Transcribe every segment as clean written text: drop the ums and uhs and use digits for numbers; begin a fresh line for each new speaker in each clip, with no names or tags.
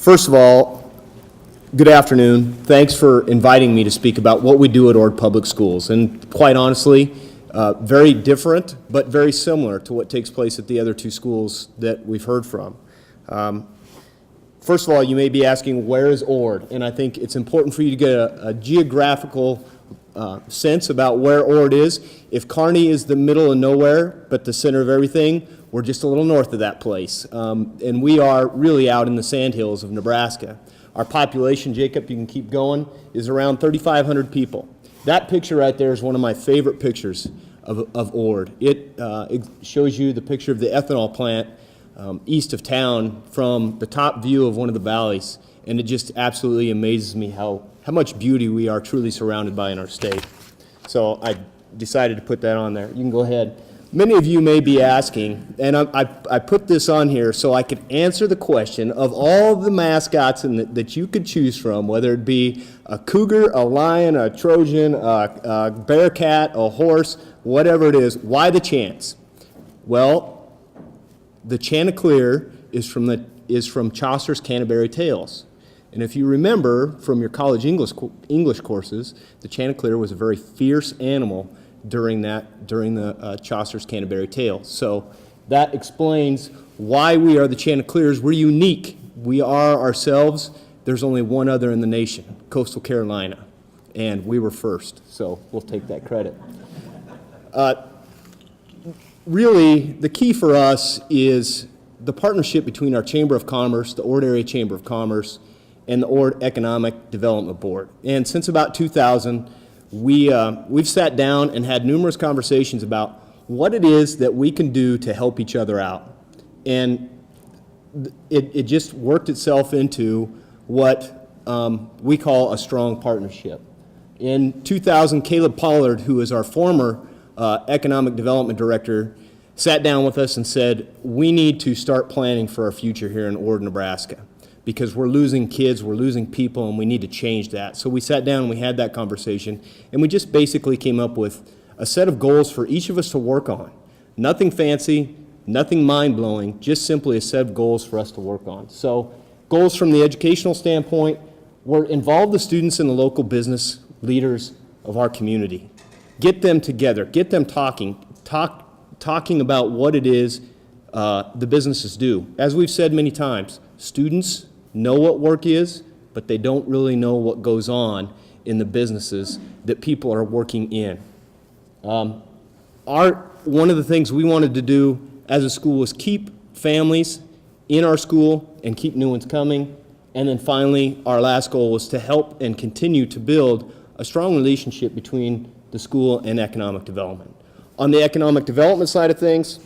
First of all, good afternoon. Thanks for inviting me to speak about what we do at Ord Public Schools. And quite honestly, very different, but very similar to what takes place at the other two schools that we've heard from. First of all, you may be asking, where is Ord? And I think it's important for you to get a geographical sense about where Ord is. If Kearney is the middle of nowhere, but the center of everything, we're just a little north of that place. And we are really out in the sandhills of Nebraska. Our population, Jacob, you can keep going, is around 3,500 people. That picture right there is one of my favorite pictures of Ord. It shows you the picture of the ethanol plant east of town from the top view of one of the valleys. And it just absolutely amazes me how much beauty we are truly surrounded by in our state. So I decided to put that on there. You can go ahead. Many of you may be asking, and I put this on here so I could answer the question of all the mascots that you could choose from, whether it be a cougar, a lion, a Trojan, a bearcat, a horse, whatever it is, why the Chants? Well, the Chanticleer is from Chaucer's Canterbury Tales. And if you remember from your college English courses, the Chanticleer was a very fierce animal during the Chaucer's Canterbury Tales. So that explains why we are the Chanticleers. We're unique. We are ourselves. There's only one other in the nation, Coastal Carolina, and we were first. So we'll take that credit. Really, the key for us is the partnership between our Chamber of Commerce, the Ord Area Chamber of Commerce, and the Ord Economic Development Board. And since about 2000, we've sat down and had numerous conversations about what it is that we can do to help each other out. And it just worked itself into what we call a strong partnership. In 2000, Caleb Pollard, who is our former economic development director, sat down with us and said, we need to start planning for our future here in Ord, Nebraska, because we're losing kids, we're losing people, and we need to change that. So we sat down and we had that conversation, and we just basically came up with a set of goals for each of us to work on. Nothing fancy, nothing mind-blowing, just simply a set of goals for us to work on. So goals from the educational standpoint were involve the students and the local business leaders of our community. Get them together, get them talking about what it is the businesses do. As we've said many times, students know what work is, but they don't really know what goes on in the businesses that people are working in. One of the things we wanted to do as a school was keep families in our school and keep new ones coming. And then finally, our last goal was to help and continue to build a strong relationship between the school and economic development. On the economic development side of things,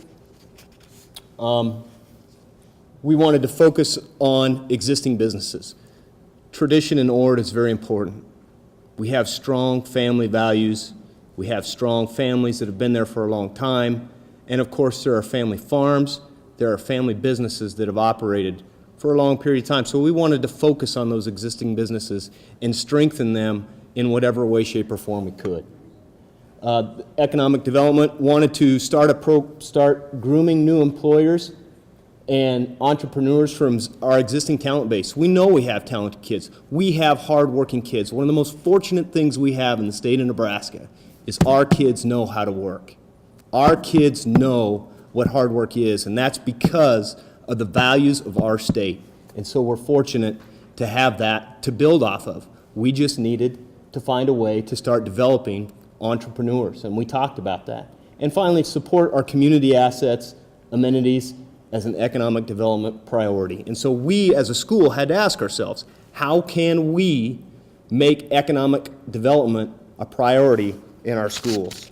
we wanted to focus on existing businesses. Tradition in Ord is very important. We have strong family values. We have strong families that have been there for a long time. And of course, there are family farms. There are family businesses that have operated for a long period of time. So we wanted to focus on those existing businesses and strengthen them in whatever way, shape, or form we could. Economic development wanted to start grooming new employers and entrepreneurs from our existing talent base. We know we have talented kids. We have hardworking kids. One of the most fortunate things we have in the state of Nebraska is our kids know how to work. Our kids know what hard work is, and that's because of the values of our state. And so we're fortunate to have that to build off of. We just needed to find a way to start developing entrepreneurs, and we talked about that. And finally, support our community assets, amenities, as an economic development priority. And so we as a school had to ask ourselves, how can we make economic development a priority in our schools?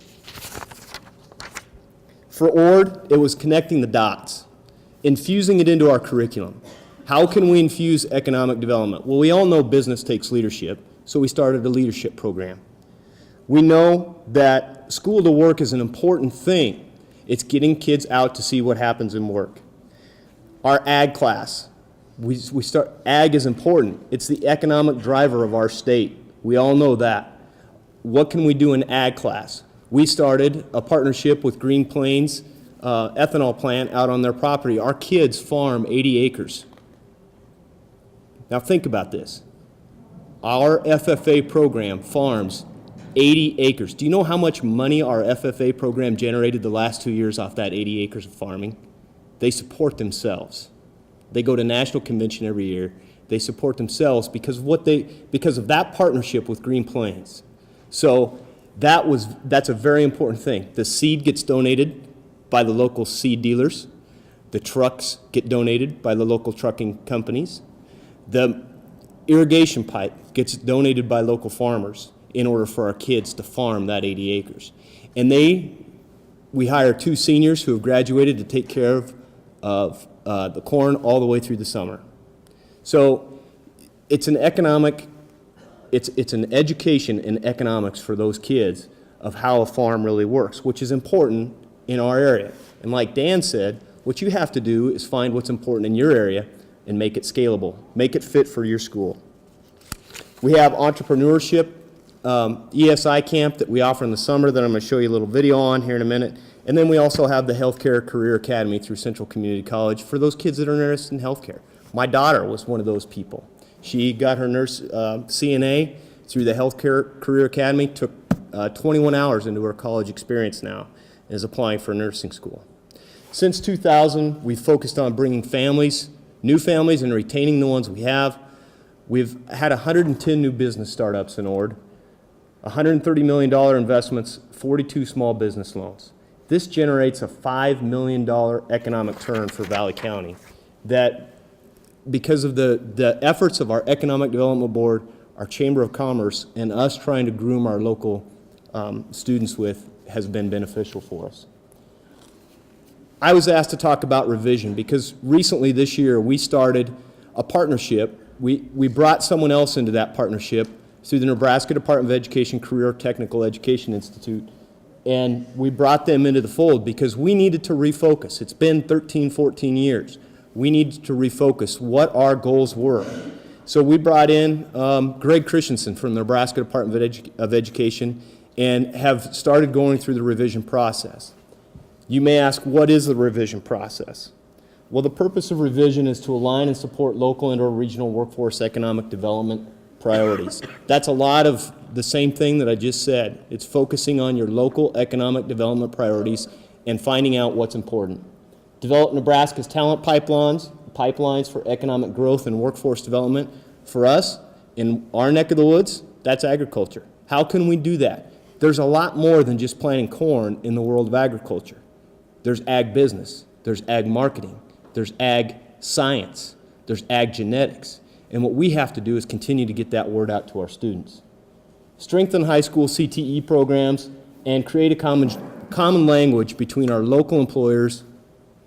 For Ord, it was connecting the dots, infusing it into our curriculum. How can we infuse economic development? Well, we all know business takes leadership, so we started a leadership program. We know that school to work is an important thing. It's getting kids out to see what happens in work. Our ag class, ag is important. It's the economic driver of our state. We all know that. What can we do in ag class? We started a partnership with Green Plains ethanol plant out on their property. Our kids farm 80 acres. Now think about this. Our FFA program farms 80 acres. Do you know how much money our FFA program generated the last 2 years off that 80 acres of farming? They support themselves. They go to national convention every year. They support themselves because of that partnership with Green Plains. So that's a very important thing. The seed gets donated by the local seed dealers. The trucks get donated by the local trucking companies. The irrigation pipe gets donated by local farmers in order for our kids to farm that 80 acres. And we hire 2 seniors who have graduated to take care of the corn all the way through the summer. So it's an education in economics for those kids of how a farm really works, which is important in our area. And like Dan said, what you have to do is find what's important in your area and make it scalable, make it fit for your school. We have Entrepreneurship ESI Camp that we offer in the summer that I'm going to show you a little video on here in a minute. And then we also have the Healthcare Career Academy through Central Community College for those kids that are interested in healthcare. My daughter was one of those people. She got her nurse CNA through the Healthcare Career Academy, took 21 hours into her college experience now, and is applying for nursing school. Since 2000, we've focused on bringing families, new families, and retaining the ones we have. We've had 110 new business startups in Ord, $130 million investments, 42 small business loans. This generates a $5 million economic turn for Valley County that, because of the efforts of our Economic Development Board, our Chamber of Commerce, and us trying to groom our local students with, has been beneficial for us. I was asked to talk about reVISION because recently this year we started a partnership. We brought someone else into that partnership through the Nebraska Department of Education Career Technical Education Institute, and we brought them into the fold because we needed to refocus. It's been 13, 14 years. We needed to refocus what our goals were. So we brought in Greg Christiansen from the Nebraska Department of Education and have started going through the revision process. You may ask, what is the revision process? Well, the purpose of reVISION is to align and support local and/or regional workforce economic development priorities. That's a lot of the same thing that I just said. It's focusing on your local economic development priorities and finding out what's important. Develop Nebraska's talent pipelines for economic growth and workforce development. For us, in our neck of the woods, that's agriculture. How can we do that? There's a lot more than just planting corn in the world of agriculture. There's ag business, there's ag marketing, there's ag science, there's ag genetics. And what we have to do is continue to get that word out to our students. Strengthen high school CTE programs and create a common language between our local employers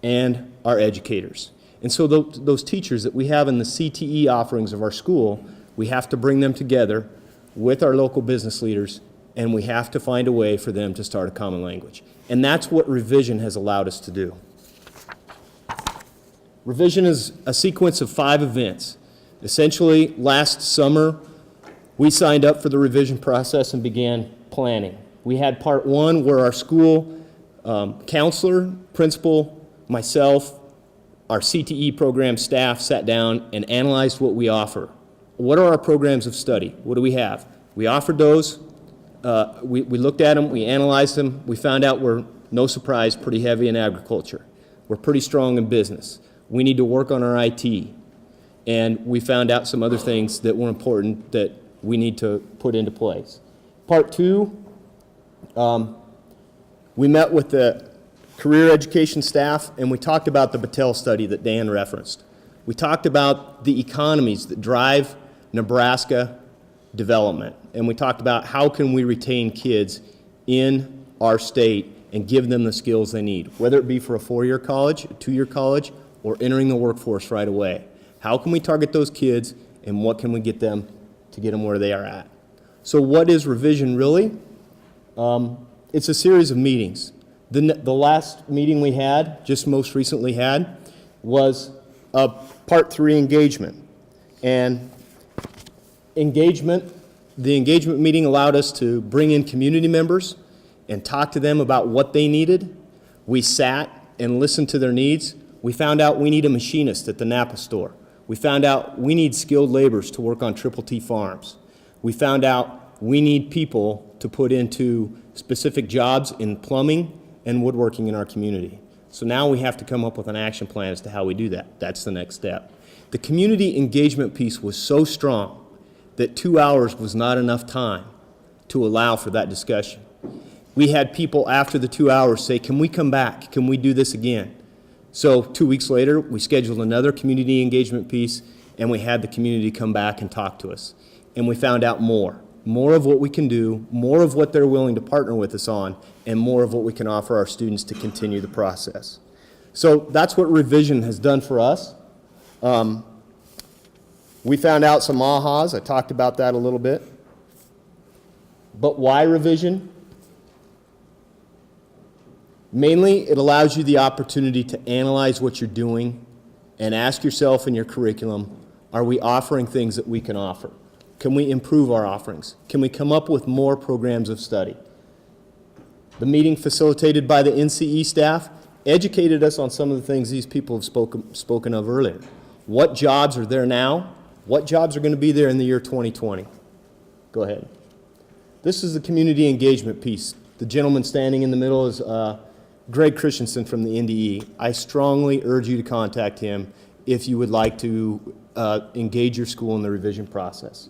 and our educators. And so those teachers that we have in the CTE offerings of our school, we have to bring them together with our local business leaders, and we have to find a way for them to start a common language. And that's what reVISION has allowed us to do. reVISION is a sequence of 5 events. Essentially, last summer, we signed up for the revision process and began planning. We had part 1 where our school counselor, principal, myself, our CTE program staff sat down and analyzed what we offer. What are our programs of study? What do we have? We offered those. We looked at them. We analyzed them. We found out we're, no surprise, pretty heavy in agriculture. We're pretty strong in business. We need to work on our IT. And we found out some other things that were important that we need to put into place. Part 2, we met with the career education staff and we talked about the Battelle study that Dan referenced. We talked about the economies that drive Nebraska development, and we talked about how can we retain kids in our state and give them the skills they need, whether it be for a 4-year college, a 2-year college, or entering the workforce right away. How can we target those kids and what can we get them to get them where they are at? So what is reVISION really? It's a series of meetings. The last meeting we had, just most recently had, was a part 3 engagement. And the engagement meeting allowed us to bring in community members and talk to them about what they needed. We sat and listened to their needs. We found out we need a machinist at the Napa store. We found out we need skilled laborers to work on Triple T farms. We found out we need people to put into specific jobs in plumbing and woodworking in our community. So now we have to come up with an action plan as to how we do that. That's the next step. The community engagement piece was so strong that 2 hours was not enough time to allow for that discussion. We had people after the 2 hours say, can we come back? Can we do this again? So 2 weeks later, we scheduled another community engagement piece, and we had the community come back and talk to us. And we found out more of what we can do, more of what they're willing to partner with us on, and more of what we can offer our students to continue the process. So that's what reVISION has done for us. We found out some ahas. I talked about that a little bit. But why reVISION? Mainly, it allows you the opportunity to analyze what you're doing and ask yourself in your curriculum, are we offering things that we can offer? Can we improve our offerings? Can we come up with more programs of study? The meeting facilitated by the NCE staff educated us on some of the things these people have spoken of earlier. What jobs are there now? What jobs are going to be there in the year 2020? Go ahead. This is the community engagement piece. The gentleman standing in the middle is Greg Christiansen from the NDE. I strongly urge you to contact him if you would like to engage your school in the revision process.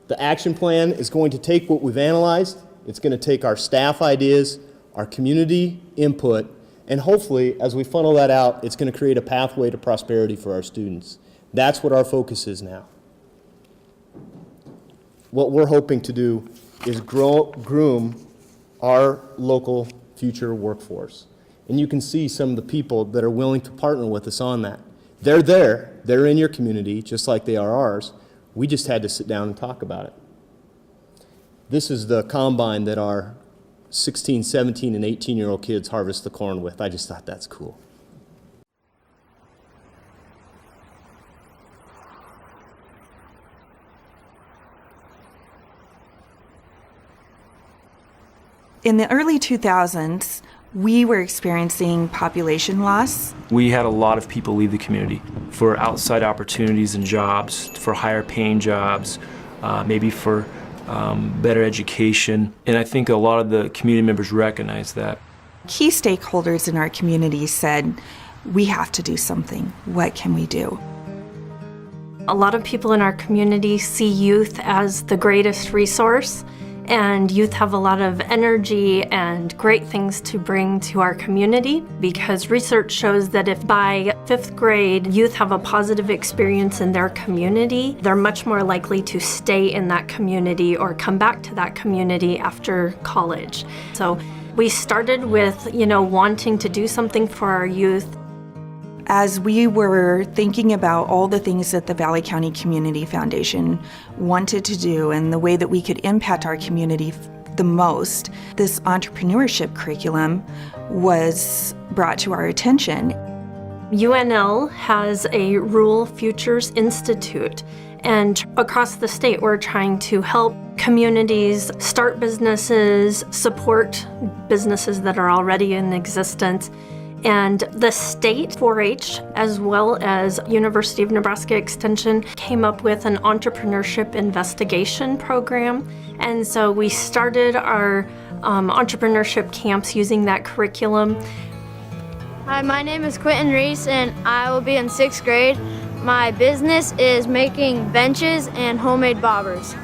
The action plan is going to take what we've analyzed. It's going to take our staff ideas, our community input, and hopefully, as we funnel that out, it's going to create a pathway to prosperity for our students. That's what our focus is now. What we're hoping to do is groom our local future workforce. And you can see some of the people that are willing to partner with us on that. They're there. They're in your community, just like they are ours. We just had to sit down and talk about it. This is the combine that our 16, 17, and 18-year-old kids harvest the corn with. I just thought that's cool.
In the early 2000s, we were experiencing population loss.
We had a lot of people leave the community for outside opportunities and jobs, for higher paying jobs, maybe for better education. And I think a lot of the community members recognize that.
Key stakeholders in our community said, we have to do something. What can we do?
A lot of people in our community see youth as the greatest resource, and youth have a lot of energy and great things to bring to our community, because research shows that if by 5th grade youth have a positive experience in their community, they're much more likely to stay in that community or come back to that community after college. So we started with, wanting to do something for our youth.
As we were thinking about all the things that the Valley County Community Foundation wanted to do and the way that we could impact our community the most, this entrepreneurship curriculum was brought to our attention.
UNL has a Rural Futures Institute, and across the state we're trying to help communities start businesses, support businesses that are already in existence. And the state 4-H, as well as University of Nebraska Extension, came up with an entrepreneurship investigation program. And so we started our entrepreneurship camps using that curriculum.
Hi, my name is Quintin Reason. I will be in 6th grade. My business is making benches and homemade bobbers.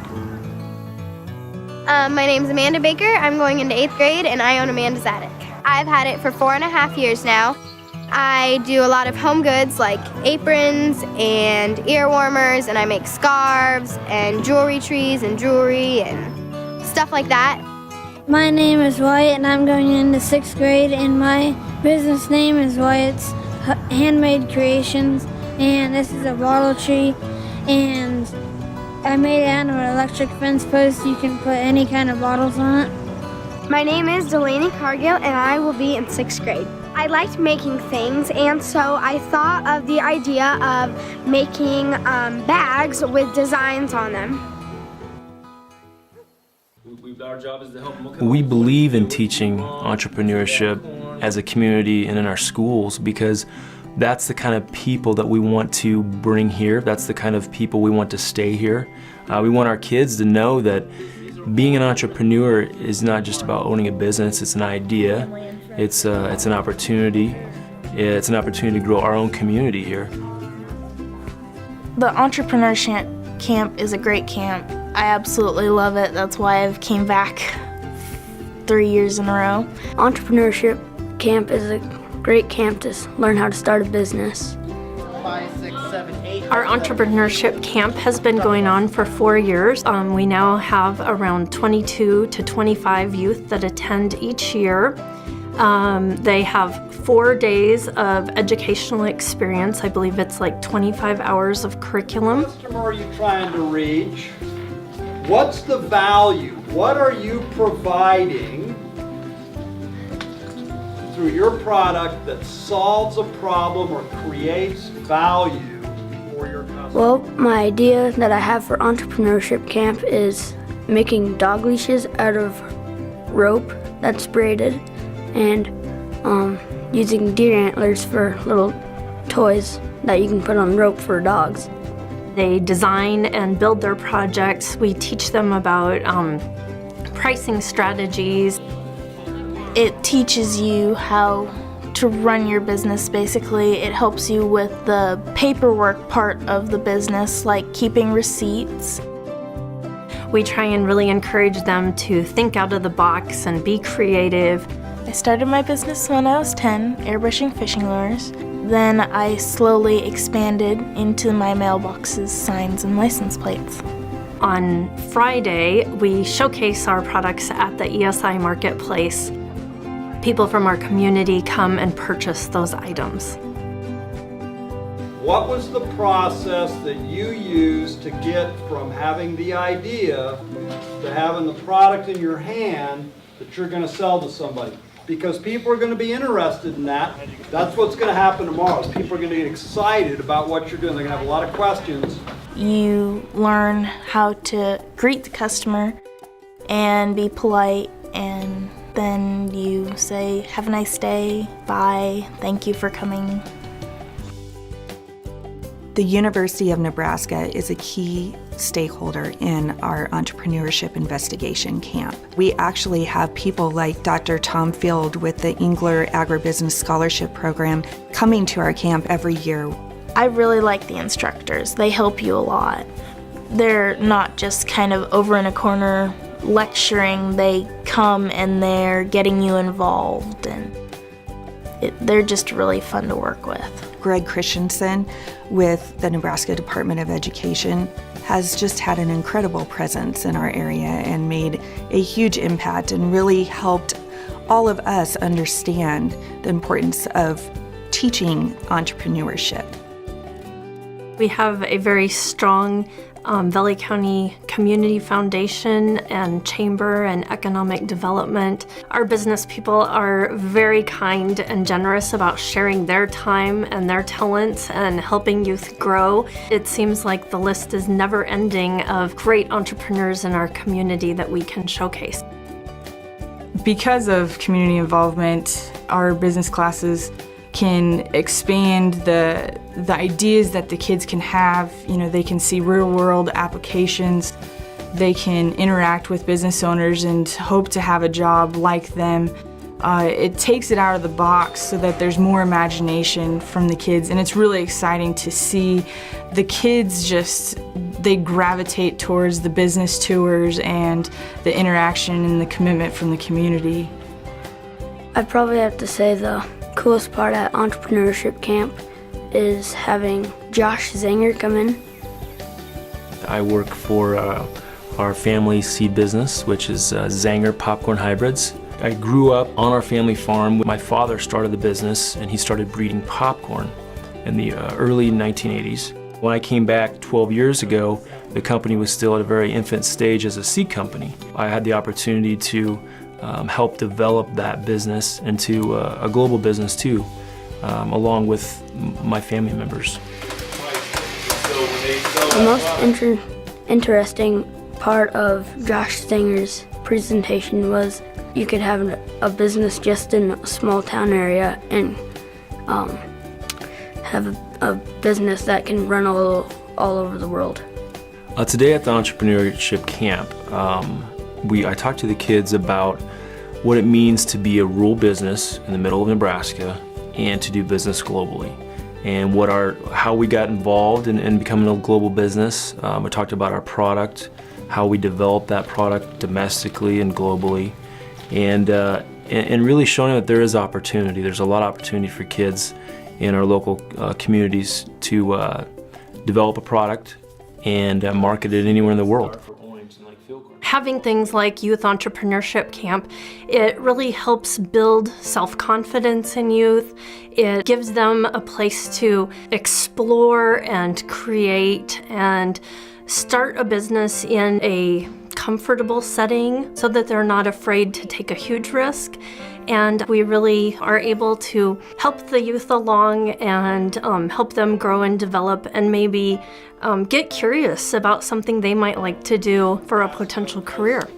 My name's Amanda Baker. I'm going into 8th grade, and I own Amanda's Attic. I've had it for 4.5 years now. I do a lot of home goods like aprons and ear warmers, and I make scarves and jewelry trees and jewelry and stuff like that.
My name is Wyatt, and I'm going into 6th grade, and my business name is Wyatt's Handmade Creations, and this is a bottle tree, and I made it out of an electric fence post. You can put any kind of bottles on it.
My name is Delaney Cargill, and I will be in 6th grade. I liked making things, and so I thought of the idea of making bags with designs on them.
Our job is to help them. We believe in teaching entrepreneurship as a community and in our schools because That's the kind of people that we want to bring here. That's the kind of people we want to stay here. We want our kids to know that being an entrepreneur is not just about owning a business, it's an idea, it's an opportunity. It's an opportunity to grow our own community here.
The Entrepreneurship Camp is a great camp. I absolutely love it. That's why I've came back 3 years in a row.
Entrepreneurship Camp is a great camp to learn how to start a business.
5, 6, 7, 8.
Our Entrepreneurship Camp has been going on for 4 years. We now have around 22 to 25 youth that attend each year. They have 4 days of educational experience. I believe it's like 25 hours of curriculum.
What customer are you trying to reach? What's the value? What are you providing through your product that solves a problem or creates value for your customer?
Well, my idea that I have for Entrepreneurship Camp is making dog leashes out of rope that's braided and using deer antlers for little toys that you can put on rope for dogs.
They design and build their projects. We teach them about pricing strategies.
It teaches you how to run your business, basically. It helps you with the paperwork part of the business, like keeping receipts.
We try and really encourage them to think out of the box and be creative.
I started my business when I was 10, airbrushing fishing lures. Then I slowly expanded into my mailboxes, signs, and license plates.
On Friday, we showcase our products at the ESI Marketplace. People from our community come and purchase those items.
What was the process that you used to get from having the idea to having the product in your hand that you're going to sell to somebody? Because people are going to be interested in that. That's what's going to happen tomorrow, is people are going to get excited about what you're doing. They're going to have a lot of questions.
You learn how to greet the customer and be polite, and then you say, "Have a nice day, bye, thank you for coming."
The University of Nebraska is a key stakeholder in our entrepreneurship investigation camp. We actually have people like Dr. Tom Field with the Engler Agribusiness Scholarship Program coming to our camp every year.
I really like the instructors. They help you a lot. They're not just kind of over in a corner lecturing. They come and they're getting you involved, and they're just really fun to work with.
Greg Christiansen with the Nebraska Department of Education has just had an incredible presence in our area and made a huge impact and really helped all of us understand the importance of teaching entrepreneurship.
We have a very strong Valley County Community Foundation and Chamber and Economic Development. Our business people are very kind and generous about sharing their time and their talents and helping youth grow. It seems like the list is never ending of great entrepreneurs in our community that we can showcase.
Because of community involvement, our business classes can expand the ideas that the kids can have. You know, they can see real-world applications. They can interact with business owners and hope to have a job like them. It takes it out of the box so that there's more imagination from the kids, and it's really exciting to see the kids they gravitate towards the business tours and the interaction and the commitment from the community.
I'd probably have to say the coolest part at Entrepreneurship Camp is having Josh Zanger come in.
I work for our family seed business, which is Zanger Popcorn Hybrids. I grew up on our family farm. My father started the business and he started breeding popcorn in the early 1980s. When I came back 12 years ago, the company was still at a very infant stage as a seed company. I had the opportunity to help develop that business into a global business too, along with my family members.
The most interesting part of Josh Stanger's presentation was you could have a business just in a small town area and have a business that can run all over the world.
Today at the Entrepreneurship Camp, I talked to the kids about what it means to be a rural business in the middle of Nebraska and to do business globally, and how we got involved in becoming a global business. We talked about our product, how we develop that product domestically and globally, and really showing that there is opportunity. There's a lot of opportunity for kids in our local communities to develop a product and market it anywhere in the world.
Having things like Youth Entrepreneurship Camp, it really helps build self-confidence in youth. It gives them a place to explore and create and start a business in a comfortable setting so that they're not afraid to take a huge risk. And we really are able to help the youth along and help them grow and develop and maybe get curious about something they might like to do for a potential career.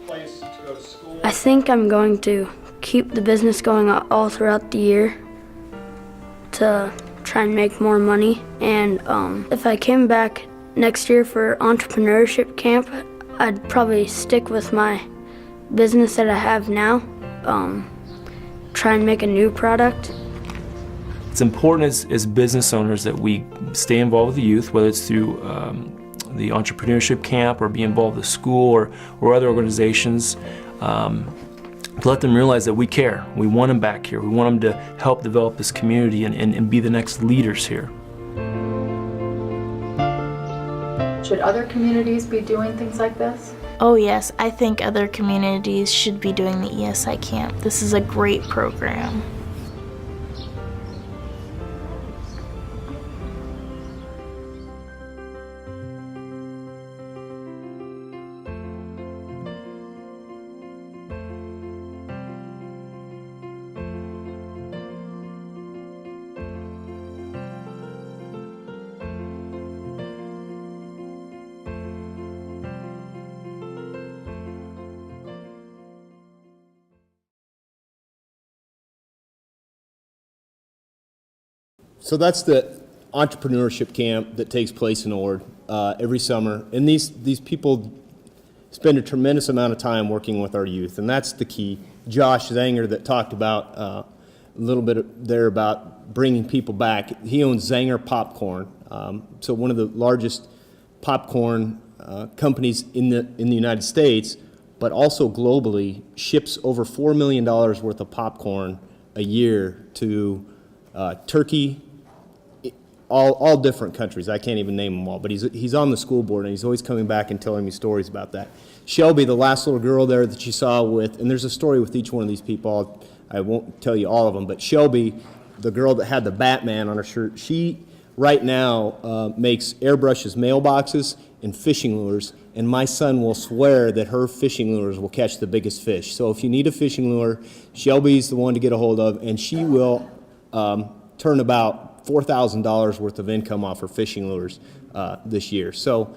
I think I'm going to keep the business going all throughout the year to try and make more money. And if I came back next year for Entrepreneurship Camp, I'd probably stick with my business that I have now, try and make a new product.
It's important as business owners that we stay involved with the youth, whether it's through the Entrepreneurship Camp or be involved with school or other organizations, to let them realize that we care. We want them back here. We want them to help develop this community and be the next leaders here.
Should other communities be doing things like this?
Oh yes, I think other communities should be doing the ESI camp. This is a great program.
So that's the entrepreneurship camp that takes place in Ord every summer. And these people spend a tremendous amount of time working with our youth, and that's the key. Josh Zanger that talked about a little bit there about bringing people back. He owns Zanger Popcorn, so one of the largest popcorn companies in the United States, but also globally ships over $4 million worth of popcorn a year to Turkey, all different countries. I can't even name them all, but he's on the school board, and he's always coming back and telling me stories about that. Shelby, the last little girl there that you saw with, and there's a story with each one of these people. I won't tell you all of them, but Shelby, the girl that had the Batman on her shirt, she right now makes airbrushes mailboxes and fishing lures, and my son will swear that her fishing lures will catch the biggest fish. So if you need a fishing lure, Shelby's the one to get a hold of, and she will turn about $4,000 worth of income off her fishing lures this year. So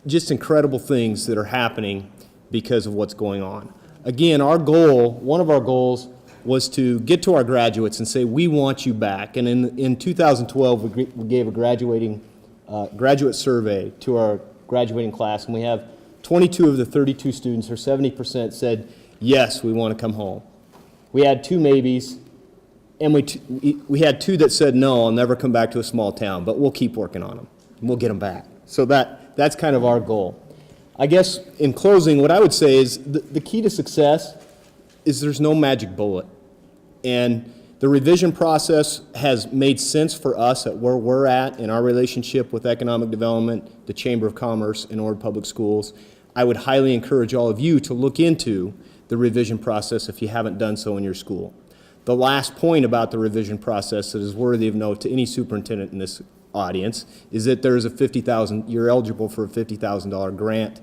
just incredible things that are happening because of what's going on. Again, our goal, one of our goals, was to get to our graduates and say, we want you back. And in 2012, we gave a graduate survey to our graduating class, and we have 22 of the 32 students, or 70%, said, yes, we want to come home. We had 2 maybes, and we had 2 that said, no, I'll never come back to a small town, but we'll keep working on them, and we'll get them back. So that's kind of our goal. I guess in closing, what I would say is the key to success is there's no magic bullet. And the revision process has made sense for us at where we're at in our relationship with economic development, the Chamber of Commerce, and Ord Public Schools. I would highly encourage all of you to look into the revision process if you haven't done so in your school. The last point about the revision process that is worthy of note to any superintendent in this audience is that there is you're eligible for a $50,000 grant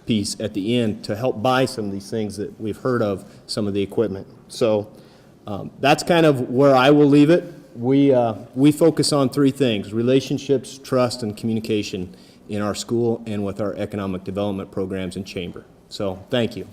piece at the end to help buy some of these things that we've heard of, some of the equipment. So that's kind of where I will leave it. We focus on 3 things: relationships, trust, and communication in our school and with our economic development programs and chamber. So thank you.